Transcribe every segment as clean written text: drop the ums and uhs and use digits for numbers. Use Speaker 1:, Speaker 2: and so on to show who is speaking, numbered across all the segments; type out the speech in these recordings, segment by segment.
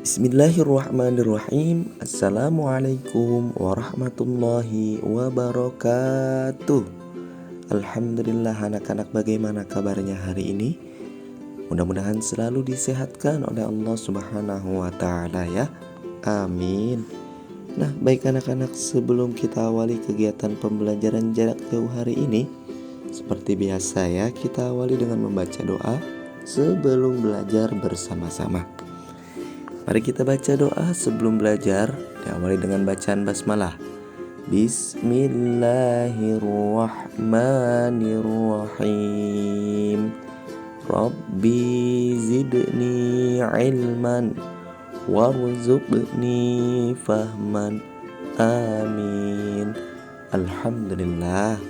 Speaker 1: Bismillahirrahmanirrahim. Assalamualaikum warahmatullahi wabarakatuh. Alhamdulillah anak-anak, bagaimana kabarnya hari ini? Mudah-mudahan selalu disehatkan oleh Allah Subhanahu wa ta'ala ya. Amin. Nah, baik anak-anak, sebelum kita awali kegiatan pembelajaran jarak jauh hari ini, seperti biasa ya, kita awali dengan membaca doa sebelum belajar bersama-sama. Mari kita baca doa sebelum belajar, diawali dengan bacaan basmalah. Bismillahirrahmanirrahim. Rabbi zidni ilman warzuqni fahman. Amin. Alhamdulillah.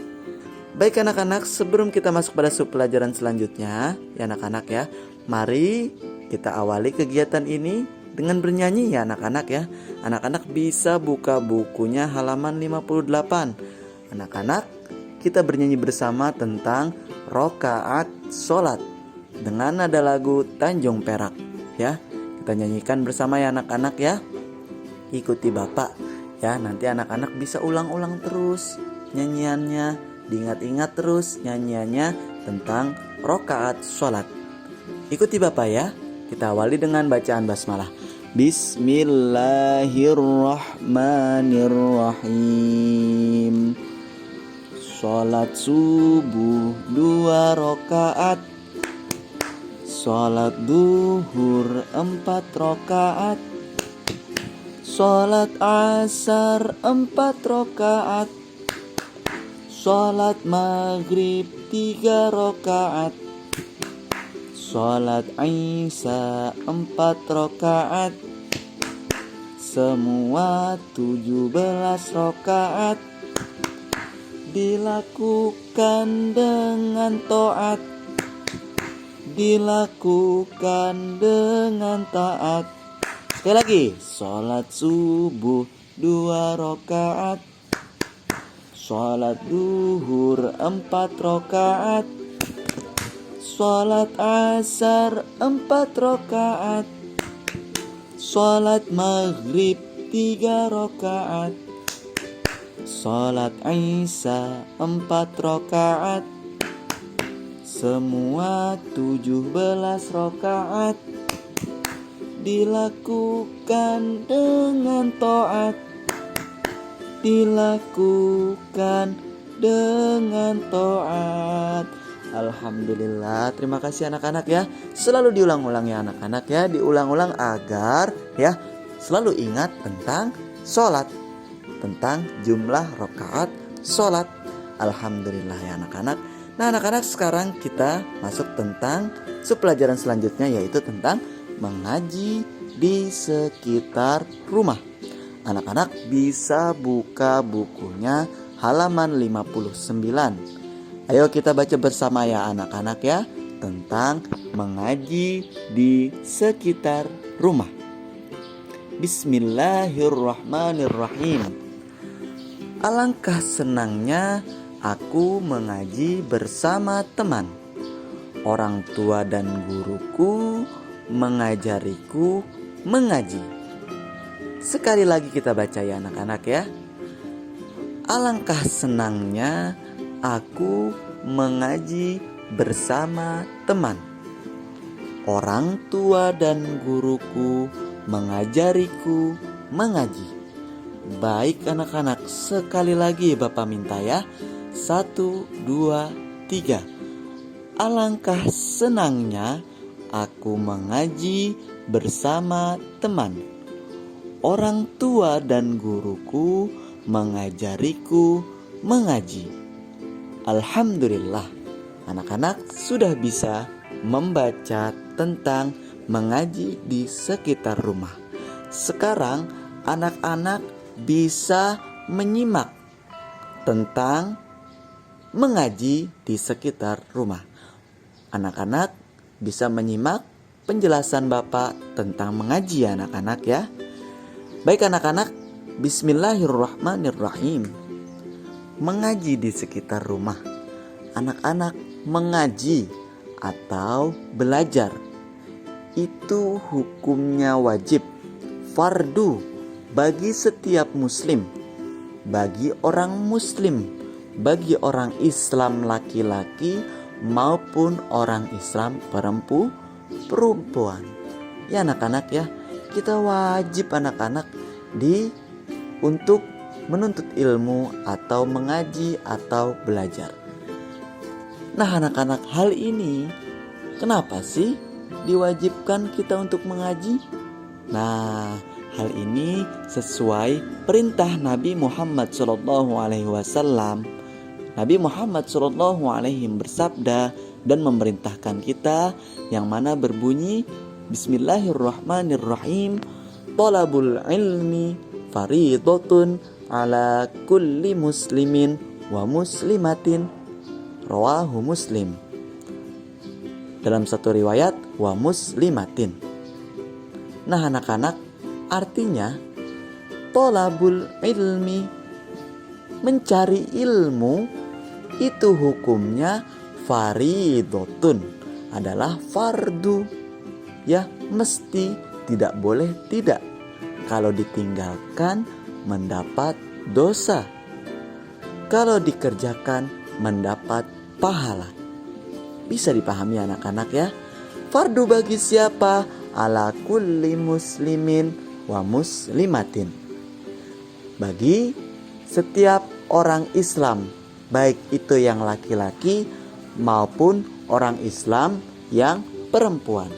Speaker 1: Baik anak-anak, sebelum kita masuk pada sub pelajaran selanjutnya, ya anak-anak ya, mari kita awali kegiatan ini dengan bernyanyi ya anak-anak ya. Anak-anak bisa buka bukunya halaman 58. Anak-anak, kita bernyanyi bersama tentang rokaat sholat dengan nada lagu Tanjung Perak ya. Kita nyanyikan bersama ya anak-anak ya. Ikuti Bapak ya, nanti anak-anak bisa ulang-ulang terus nyanyiannya, diingat-ingat terus nyanyiannya tentang rokaat sholat. Ikuti Bapak ya. Kita awali dengan bacaan basmalah. Bismillahirrahmanirrahim. Sholat subuh 2 rakaat, sholat duhur 4 rakaat, sholat asar 4 rakaat, sholat maghrib 3 rakaat, sholat Isya 4 rakaat, semua 17 rakaat, dilakukan dengan taat, dilakukan dengan taat. Sekali lagi, sholat subuh 2 rakaat, sholat duhur 4 rakaat, sholat asar 4 rakaat, sholat maghrib 3 rakaat, sholat Isya 4 rakaat, semua 17 rakaat, dilakukan dengan taat, dilakukan dengan taat. Alhamdulillah, terima kasih anak-anak ya. Selalu diulang-ulang ya anak-anak ya, diulang-ulang agar ya selalu ingat tentang sholat, tentang jumlah rakaat sholat. Alhamdulillah ya anak-anak. Nah anak-anak, sekarang kita masuk tentang sub pelajaran selanjutnya, yaitu tentang mengaji di sekitar rumah. Anak-anak bisa buka bukunya halaman 59. Ayo kita baca bersama ya anak-anak ya, tentang mengaji di sekitar rumah. Bismillahirrahmanirrahim. Alangkah senangnya aku mengaji bersama teman. Orang tua dan guruku mengajariku mengaji. Sekali lagi kita baca ya anak-anak ya. Alangkah senangnya aku mengaji bersama teman. Orang tua dan guruku mengajariku mengaji. Baik anak-anak, sekali lagi Bapak minta ya. 1, 2, 3. Alangkah senangnya aku mengaji bersama teman. Orang tua dan guruku mengajariku mengaji. Alhamdulillah, anak-anak sudah bisa membaca tentang mengaji di sekitar rumah. Sekarang anak-anak bisa menyimak tentang mengaji di sekitar rumah. Anak-anak bisa menyimak penjelasan Bapak tentang mengaji ya anak-anak ya. Baik anak-anak, bismillahirrahmanirrahim. Mengaji di sekitar rumah. Anak-anak mengaji atau belajar itu hukumnya wajib fardu bagi setiap muslim, bagi orang muslim, bagi orang Islam laki-laki maupun orang Islam perempuan. Ya anak-anak ya, kita wajib anak-anak untuk menuntut ilmu atau mengaji atau belajar. Nah anak-anak, hal ini kenapa sih diwajibkan kita untuk mengaji? Nah, hal ini sesuai perintah Nabi Muhammad SAW. Nabi Muhammad SAW bersabda dan memerintahkan kita yang mana berbunyi Bismillahirrahmanirrahim. Talabul ilmi faridatun ala kulli muslimin wa muslimatin. Rawahu Muslim. Dalam satu riwayat wa muslimatin. Nah anak-anak, artinya tolabul ilmi, mencari ilmu, itu hukumnya faridotun, adalah fardu. Ya, mesti, tidak boleh tidak. Kalau ditinggalkan mendapat dosa, kalau dikerjakan mendapat pahala. Bisa dipahami anak-anak ya. Fardu bagi siapa? Ala kulli muslimin wa muslimatin, bagi setiap orang Islam, baik itu yang laki-laki maupun orang Islam yang perempuan.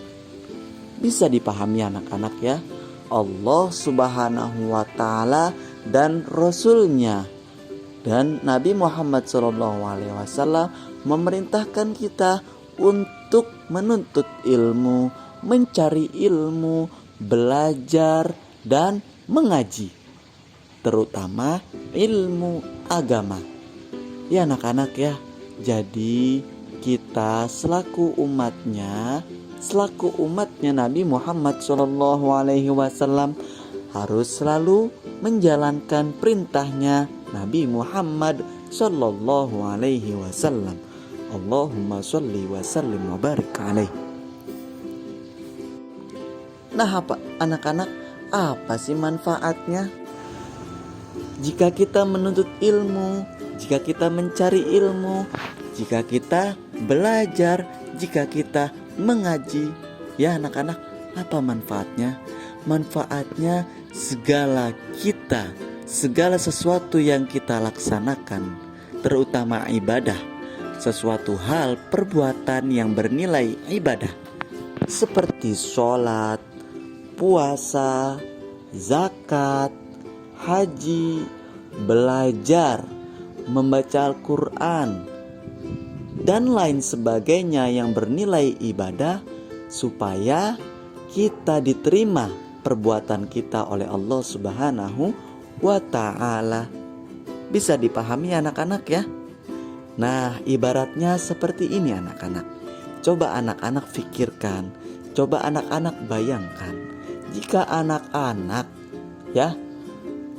Speaker 1: Bisa dipahami anak-anak ya. Allah Subhanahu wa ta'ala dan Rasulnya dan Nabi Muhammad SAW memerintahkan kita untuk menuntut ilmu, mencari ilmu, belajar dan mengaji, terutama ilmu agama. Ya anak-anak ya, jadi kita selaku umatnya Nabi Muhammad SAW harus selalu menjalankan perintahnya Nabi Muhammad SAW. Allahumma sholli wa sallim wa barik alaih. Nah anak-anak, apa sih manfaatnya? Jika kita menuntut ilmu, jika kita mencari ilmu, jika kita belajar, jika kita mengaji, ya anak-anak, apa manfaatnya? Manfaatnya segala sesuatu yang kita laksanakan, terutama ibadah, sesuatu hal perbuatan yang bernilai ibadah, seperti sholat, puasa, zakat, haji, belajar, membaca Al-Quran, dan lain sebagainya yang bernilai ibadah, supaya kita diterima perbuatan kita oleh Allah Subhanahu wa ta'ala. Bisa dipahami anak-anak ya. Nah ibaratnya seperti ini anak-anak. Coba anak-anak pikirkan, coba anak-anak bayangkan, jika anak-anak ya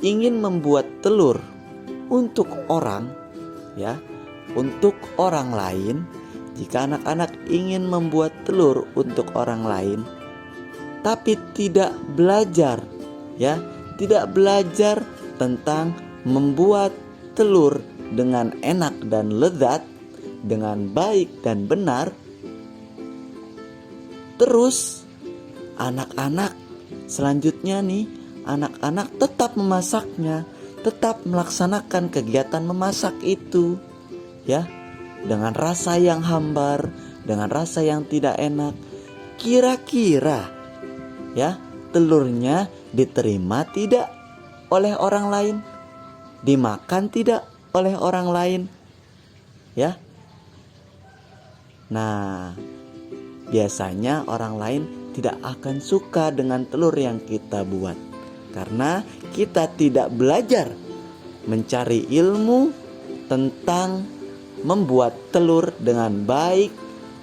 Speaker 1: ingin membuat telur untuk orang ya, untuk orang lain, jika anak-anak ingin membuat telur untuk orang lain tapi tidak belajar ya, tidak belajar tentang membuat telur dengan enak dan lezat, dengan baik dan benar, terus anak-anak selanjutnya nih, anak-anak tetap memasaknya, tetap melaksanakan kegiatan memasak itu ya, dengan rasa yang hambar, dengan rasa yang tidak enak. Kira-kira ya, telurnya diterima tidak oleh orang lain? Dimakan tidak oleh orang lain? Ya. Nah, biasanya orang lain tidak akan suka dengan telur yang kita buat, karena kita tidak belajar mencari ilmu tentang membuat telur dengan baik,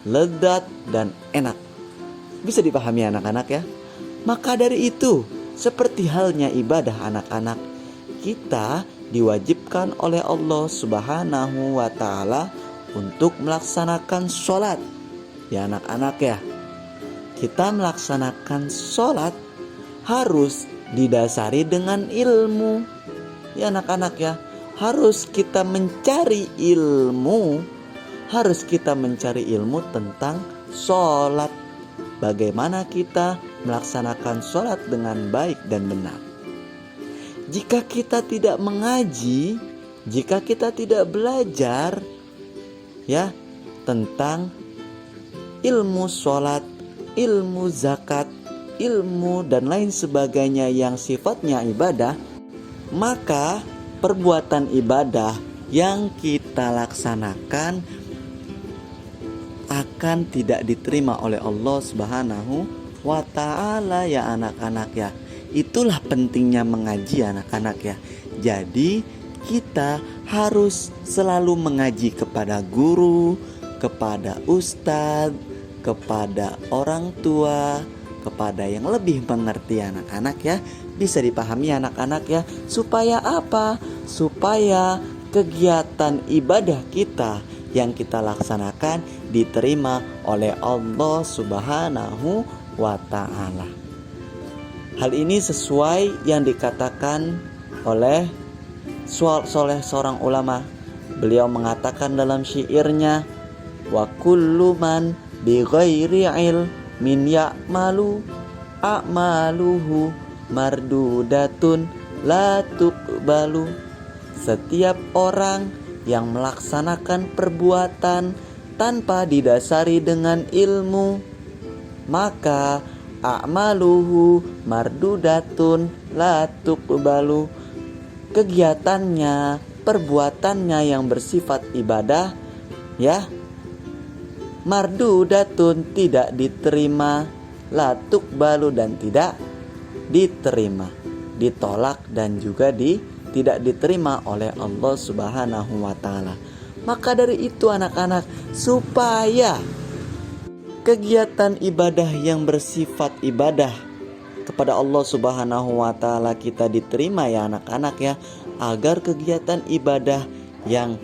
Speaker 1: lezat, dan enak. Bisa dipahami anak-anak ya. Maka dari itu, seperti halnya ibadah anak-anak, kita diwajibkan oleh Allah Subhanahu wa ta'ala untuk melaksanakan sholat. Ya anak-anak ya, kita melaksanakan sholat harus didasari dengan ilmu. Ya anak-anak ya, harus kita mencari ilmu. Harus kita mencari ilmu tentang sholat. Bagaimana kita melaksanakan sholat dengan baik dan benar. Jika kita tidak mengaji, jika kita tidak belajar ya tentang ilmu sholat, ilmu zakat, ilmu dan lain sebagainya yang sifatnya ibadah, maka perbuatan ibadah yang kita laksanakan akan tidak diterima oleh Allah Subhanahu wa ta'ala ya anak-anak ya. Itulah pentingnya mengaji anak-anak ya. Jadi kita harus selalu mengaji kepada guru, kepada ustadz, kepada orang tua, kepada yang lebih mengerti anak-anak ya. Bisa dipahami anak-anak ya. Supaya apa? Supaya kegiatan ibadah kita yang kita laksanakan diterima oleh Allah Subhanahu wa ta'ala. Hal ini sesuai yang dikatakan oleh seorang ulama. Beliau mengatakan dalam syairnya, wa kullu man bi ghairi ilmin ya'malu a'maluhu mardudatun la tuqbalu. Setiap orang yang melaksanakan perbuatan tanpa didasari dengan ilmu, maka a'maluhu mardudatun la tuqbalu. Kegiatannya, perbuatannya yang bersifat ibadah ya, mardudatun tidak diterima, la tuqbalu dan tidak diterima, ditolak dan juga tidak diterima oleh Allah Subhanahu wa ta'ala. Maka dari itu anak-anak, supaya kegiatan ibadah yang bersifat ibadah kepada Allah Subhanahu wa ta'ala kita diterima ya anak-anak ya, agar kegiatan ibadah yang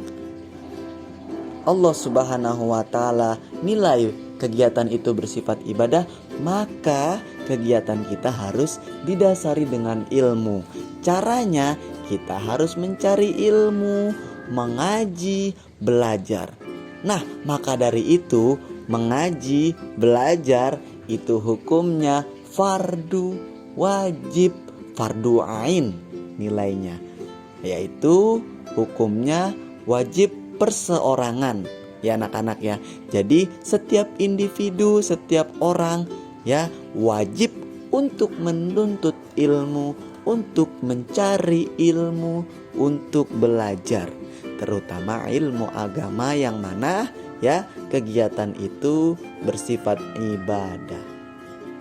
Speaker 1: Allah Subhanahu wa ta'ala nilai kegiatan itu bersifat ibadah, maka kegiatan kita harus didasari dengan ilmu. Caranya kita harus mencari ilmu, mengaji, belajar. Nah, maka dari itu mengaji, belajar itu hukumnya fardu wajib, fardu ain nilainya, yaitu hukumnya wajib perseorangan ya anak-anak ya. Jadi setiap individu, setiap orang ya wajib untuk menuntut ilmu, untuk mencari ilmu, untuk belajar, terutama ilmu agama yang mana ya kegiatan itu bersifat ibadah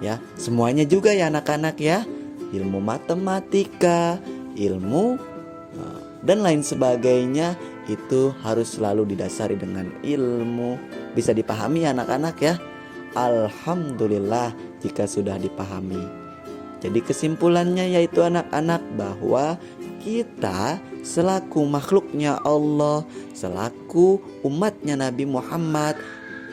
Speaker 1: ya. Semuanya juga ya anak-anak ya, ilmu matematika, ilmu dan lain sebagainya itu harus selalu didasari dengan ilmu. Bisa dipahami ya anak-anak ya. Alhamdulillah jika sudah dipahami. Jadi kesimpulannya yaitu anak-anak bahwa kita selaku makhluknya Allah, selaku umatnya Nabi Muhammad,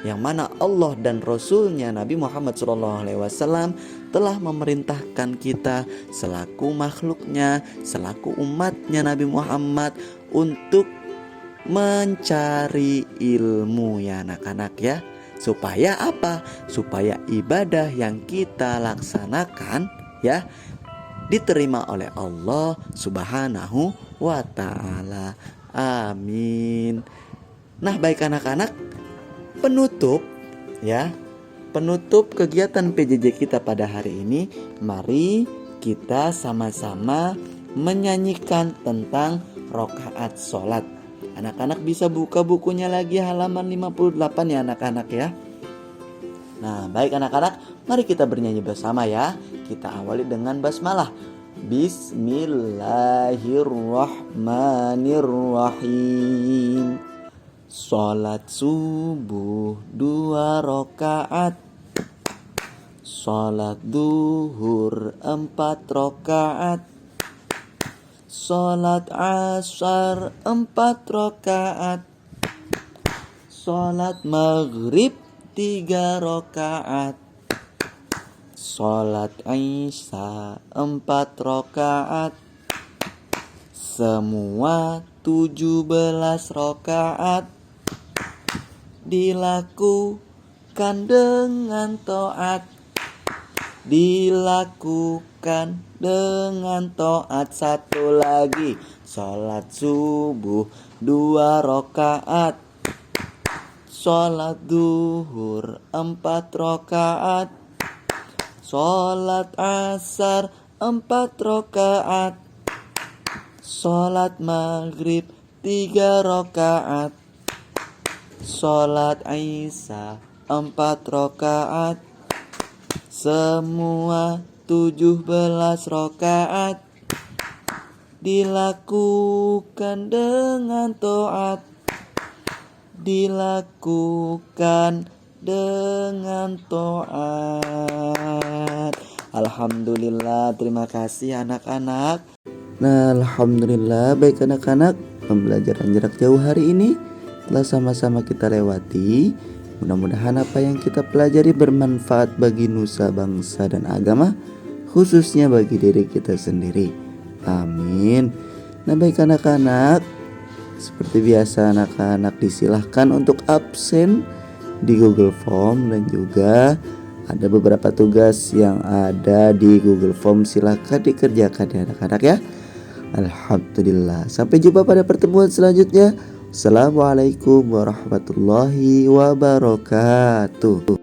Speaker 1: yang mana Allah dan Rasulnya Nabi Muhammad SAW telah memerintahkan kita selaku makhluknya, selaku umatnya Nabi Muhammad untuk mencari ilmu ya anak-anak ya. Supaya apa? Supaya ibadah yang kita laksanakan ya diterima oleh Allah Subhanahu wa ta'ala. Amin. Nah, baik anak-anak, penutup kegiatan PJJ kita pada hari ini, mari kita sama-sama menyanyikan tentang rakaat sholat. Anak-anak bisa buka bukunya lagi halaman 58 ya anak-anak ya. Nah, baik anak-anak, mari kita bernyanyi bersama ya. Kita awali dengan basmalah. Bismillahirrahmanirrahim. Salat subuh 2 rakaat, salat duhur 4 rakaat, salat asar 4 rakaat, salat maghrib 3 rakaat, Sholat Isya 4 rakaat, semua 17 rakaat, dilakukan dengan taat, dilakukan dengan taat. Satu lagi, sholat subuh 2 rakaat, sholat duhur 4 rakaat, sholat asar 4 rakaat, sholat maghrib 3 rakaat, sholat Isya 4 rakaat, semua 17 rakaat, dilakukan dengan taat, dilakukan dengan taat. Alhamdulillah, terima kasih anak-anak. Nah, alhamdulillah, baik anak-anak, pembelajaran jarak jauh hari ini telah sama-sama kita lewati. Mudah-mudahan apa yang kita pelajari bermanfaat bagi nusa, bangsa, dan agama, khususnya bagi diri kita sendiri. Amin. Nah, baik anak-anak, seperti biasa anak-anak disilahkan untuk absen di Google Form, dan juga ada beberapa tugas yang ada di Google Form, silahkan dikerjakan ya anak-anak ya. Alhamdulillah, sampai jumpa pada pertemuan selanjutnya. Assalamualaikum warahmatullahi wabarakatuh.